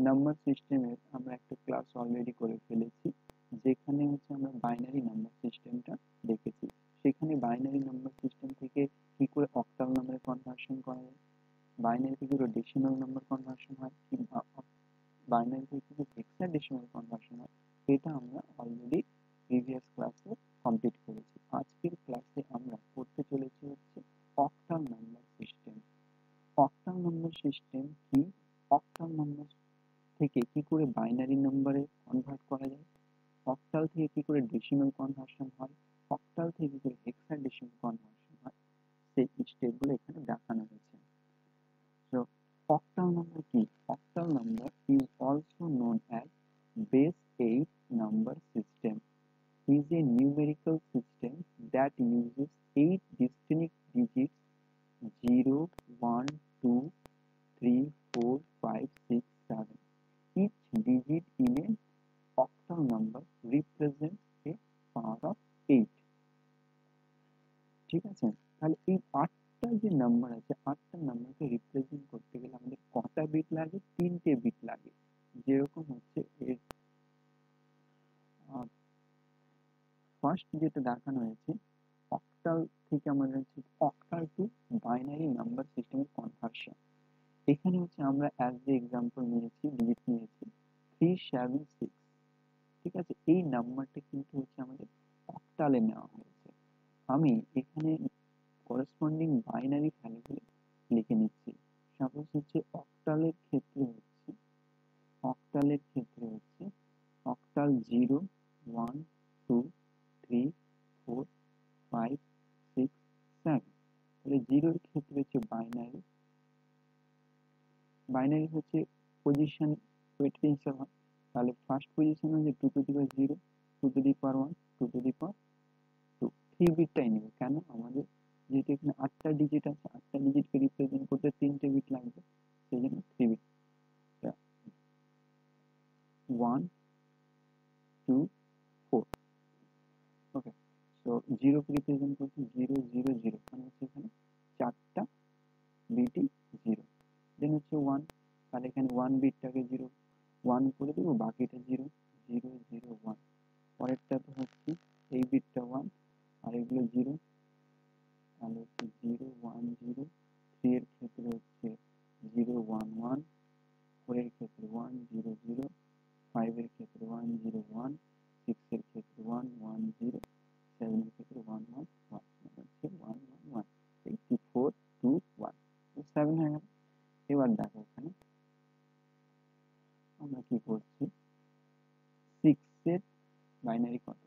Number সিস্টেমের আমরা একটা ক্লাস অলরেডি করে ফেলেছি, যেখানে হচ্ছে আমরা বাইনারি নাম্বার সিস্টেমটা দেখেছি। সেখানে বাইনারি নাম্বার সিস্টেম থেকে কি করে অক্টাল নাম্বারে কনভার্সন করা যায়, বাইনারি থেকে ডেসিমাল নাম্বার কনভার্সন হয়, কিংবা বাইনারি থেকে হেক্সাডেসিমাল কনভার্সন হয়, এটা আমরা অলরেডি প্রিভিয়াস ক্লাসে কমপ্লিট করেছি। আজকের ক্লাসে আমরা করতে চলেছি হচ্ছে octal number system. Octal number system কি, অক্টাল নাম্বার থেকে কি করে বাইনারি নাম্বারে কনভার্ট করা যায়, অক্টাল থেকে কি করে ডেসিমাল কনভার্সন হয়, অক্টাল থেকে কি করে হেক্সাডেসিমাল কনভার্সন হয়, সেই স্টেপগুলো এখানে দেখানো হয়েছে। So octal number কি, octal number is also known as base 8 number system, is a numerical system that uses 8 distinct digits 0 1 2 3 4 5 6 7. Each digit in an octal number represents a power of 8. ঠিক আছে, তাহলে এই আটটা যে নাম্বার আছে, আটটা নাম্বারকে represent করতে গেলে আমাদের কটা বিট লাগে, তিনটে বিট লাগে। যেরকম হচ্ছে এর ফার্স্ট যেটা দেখানো হয়েছে, অক্টাল থেকে আমাদের হচ্ছে অক্টাল টু বাইনারি নাম্বার সিস্টেমের কনভার্সন। এখানে হচ্ছে আমরা অ্যাজ এ এক্সাম্পল নিয়েছি, ডিজিট নিয়েছি 376। ঠিক আছে, এই নাম্বারটা কিন্তু হচ্ছে আমাদের অক্টালে নেওয়া হয়েছে। আমি এখানে করেসপন্ডিং বাইনারি ভ্যালুগুলো লিখে নিচ্ছি। সাপোজ হচ্ছে অক্টালের ক্ষেত্রে হচ্ছে অক্টাল 0 1 2 3 4 5 6 7। তাহলে জিরোর ক্ষেত্রে হচ্ছে বাইনারি হচ্ছে পজিশন ওয়েটিং হয়। তাহলে ফার্স্ট পজিশন হচ্ছে 2 to the power 0, 2 to the power 1, 2 to the power 2। 3 বিটটাই নেবে, কেন আমাদের যেহেতু এখানে 8টা ডিজিট আছে, 8টা ডিজিটকে রিপ্রেজেন্ট করতে 3টে বিট লাগবে, সেই জন্য 3 বিট। 1 2 4। ওকে, সো 0 কে রিপ্রেজেন্ট করছি 0 0 0, কারণ হচ্ছে এখানে 4টা বিটই 0। দেন হচ্ছে 1, তাহলে এখানে 1 বিটটাকে 0 1 করে দেবো, বাকিটা 0 0 0 1। পরেরটা তো হচ্ছে এই বিটটা 1 আর এগুলো 0, তাহলে হচ্ছে 0 1 0। 3 এর ক্ষেত্রে হচ্ছে 0 1 1, 4 এর ক্ষেত্রে 1 0 0, 5 এর ক্ষেত্রে 1 0 1, 6 এর ক্ষেত্রে 1 1 0, 7 এর ক্ষেত্রে 1 1 1, মানে হচ্ছে 1 1 1, 84 2 1, 7 হয়ে গেল। এবার দেখো এখানে আমরা কি করছি, 6 এর বাইনারি কত,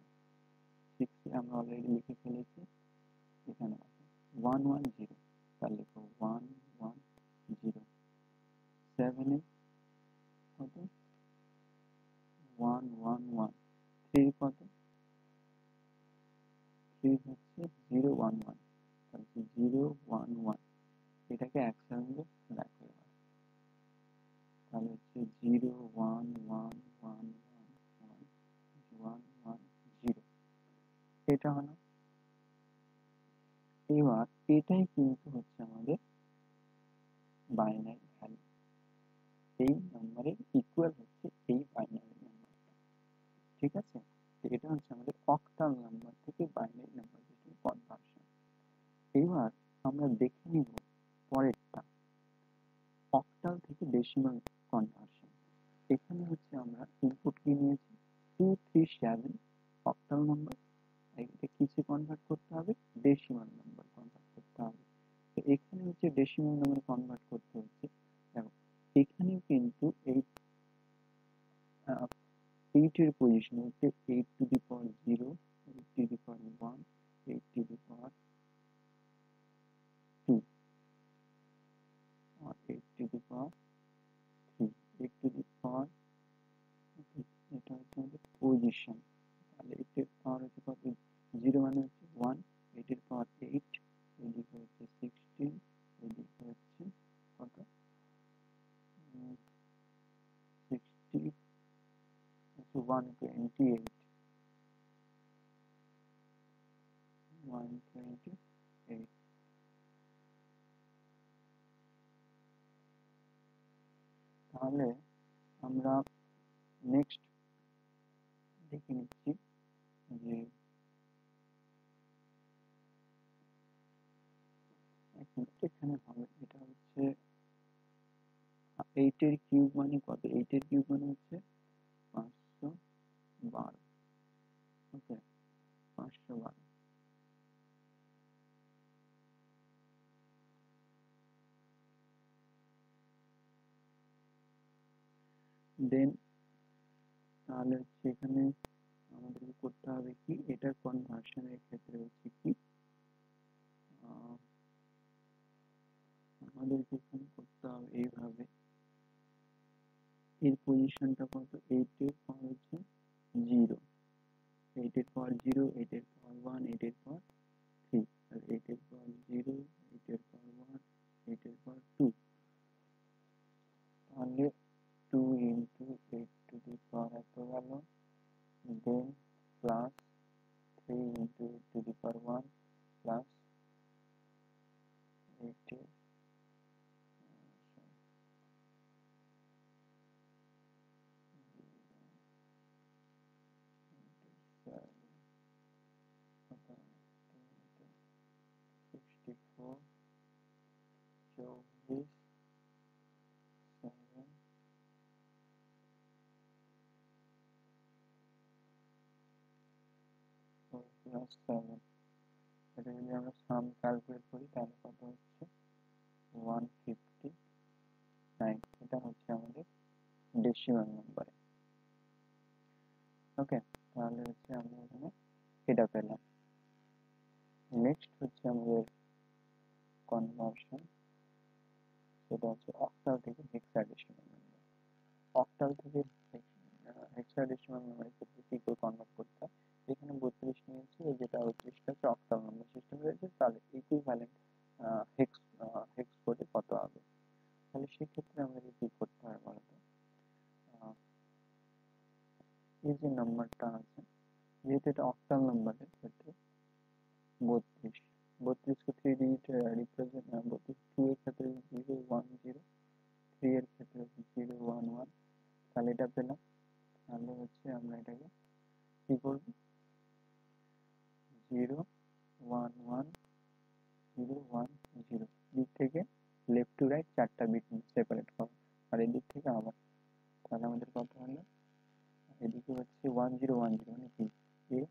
6 এ আমরা অলরেডি লিখে ফেলেছি। এখানে আছে 1 1 0, তাহলে লিখো 1 1 0। 7 এ কত, 1 1 1। 3 কত, 3 হচ্ছে 0 1 1, তাহলে 0 1 1। এটাকে একসঙ্গে দেখো এবার, তাহলে হচ্ছে 0 1 1 1 1 1 1 0। এটা হলো, এবার এটাই কিন্তু হচ্ছে আমাদের বাইনারি ভ্যালু। এই নাম্বারের ইকুয়াল হচ্ছে এই বাইনারি নাম্বারটা। ঠিক আছে, তো এটা হচ্ছে আমাদের অক্টাল নাম্বার থেকে বাইনারি নাম্বার সিস্টেম কনভার্সন। এবার আমরা দেখে নিব পরেরটা, অক্টাল থেকে ডেসিমাল কনভার্সন। এখানে হচ্ছে আমরা ইনপুট কি নিয়েছি, 237 অক্টাল নাম্বার, এটা কিসে কনভার্ট করতে হবে, ডেসিমাল নাম্বার কনভার্ট করতে হবে। তো এখানে হচ্ছে ডেসিমাল নাম্বার কনভার্ট করতে হচ্ছে, দেখো এখানেও কিন্তু এই 8 এর পজিশন হচ্ছে 8 to the power 0, 8 to the power 1, 8 to the power 2, আর 8 to the power 3, 8 to the power, এটা হচ্ছে আমাদের পজিশন। তাহলে 8 এর পাওয়ার হচ্ছে কত, 0 মানে হচ্ছে 1, 8 এর পাওয়ার 8, এদিকে হচ্ছে 16, এদিকে হচ্ছে কত, 60 হচ্ছে 128, 128। তাহলে আমরা নেক্সট দেখে নিচ্ছি যে এখানে হবে, এটা হচ্ছে 8 এর কিউব মানে কত? 8 এর কিউব মানে হচ্ছে 512। ওকে, 512। দেন তাহলে হচ্ছে এখানে আমাদেরকে করতে হবে কি, এটার কনভার্সনের ক্ষেত্রে হচ্ছে কি আমাদেরকে এখানে করতে হবে এইভাবে, এর পজিশনটা কত? 8 এর পাওয়ার হচ্ছে 0, 8 এর পাওয়ার 0, 8 এর পাওয়ার 1, 8 এর পাওয়ার 3, আর 8 এর পাওয়ার 0, 8 এর পাওয়ার 1, 8 এর পাওয়ার 2, তাহলে 2 into 8 to the power এত গেল, then plus 3 into 8 to the power 1 plus 8 এর four, 24, 7, 4 plus 7, এটা যদি আমরা সাম ক্যালকুলেট করি তাহলে কত হচ্ছে 159, এটা হচ্ছে আমাদের ডেসিমাল নাম্বারে। ওকে, তাহলে হচ্ছে আমরা এখানে এটা পেলাম। নেক্সট হচ্ছে আমাদের কনভার্সন, সেটা হচ্ছে অক্টাল থেকে হেক্সাডেসিমাল নাম্বার। অক্টাল থেকে হেক্সাডেসিমাল নাম্বারে ক্ষেত্রে কি করে কনভার্ট করতে হয়, এখানে 32 নিয়েছি, যেটা 32টা হচ্ছে অক্টাল নাম্বার সিস্টেম রয়েছে, তাহলে ইকুইভ্যালেন্ট হেক্স হেক্স কোডে কত হবে? তাহলে সেক্ষেত্রে আমাদের কি করতে হয় বলতো, এই যে নাম্বারটা আছে, যেহেতু এটা অক্টাল নাম্বারের ক্ষেত্রে 32, 32 কে 3 ডিজিট রিপ্রেজেন্ট, 32 2 এর ক্ষেত্রে 0 1 0, 3 এর ক্ষেত্রে 0 1 1, তাহলে এটা পেলাম। তাহলে হচ্ছে আমরা এটাকে কি করব, 0 1 1 0 1 0, দিক থেকে লেফট টু রাইট 4টা বিট সেপারেট করব, আর এদিক থেকে আবার, তাহলে আমাদের কত হলো, এদিকে হচ্ছে 1 0 1 0 মানে কি a,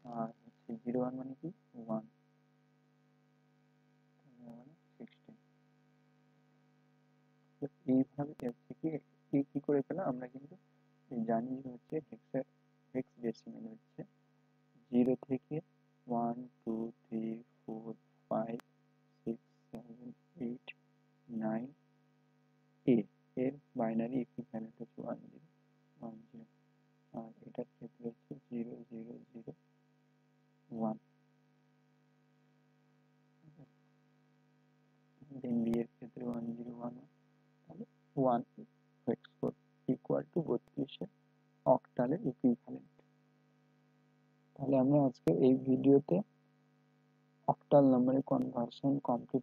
আর হচ্ছে 0 1 মানে কি 1, মানে 16। তো এইভাবে হচ্ছে কি কি করে পেলাম আমরা, কিন্তু জানি যে হচ্ছে হেক্স ডেসিমেল হচ্ছে 0 থেকে 1 2 3 4 5 6 7 8 9 a এর বাইনারি ইকুইভ্যালেন্ট হচ্ছে 1 0 1 0, আর এটার ক্ষেত্রে হচ্ছে 0 0 0 1, দেন বি এর ক্ষেত্রে 1 0 1 1, তাহলে 1 হেক্স কোড ইকুয়াল টু 32 এর অক্টালের ইকুইভ্যালেন্ট। তাহলে আমরা আজকে এই ভিডিওতে অক্টাল নাম্বারের কনভার্সন কমপ্লিট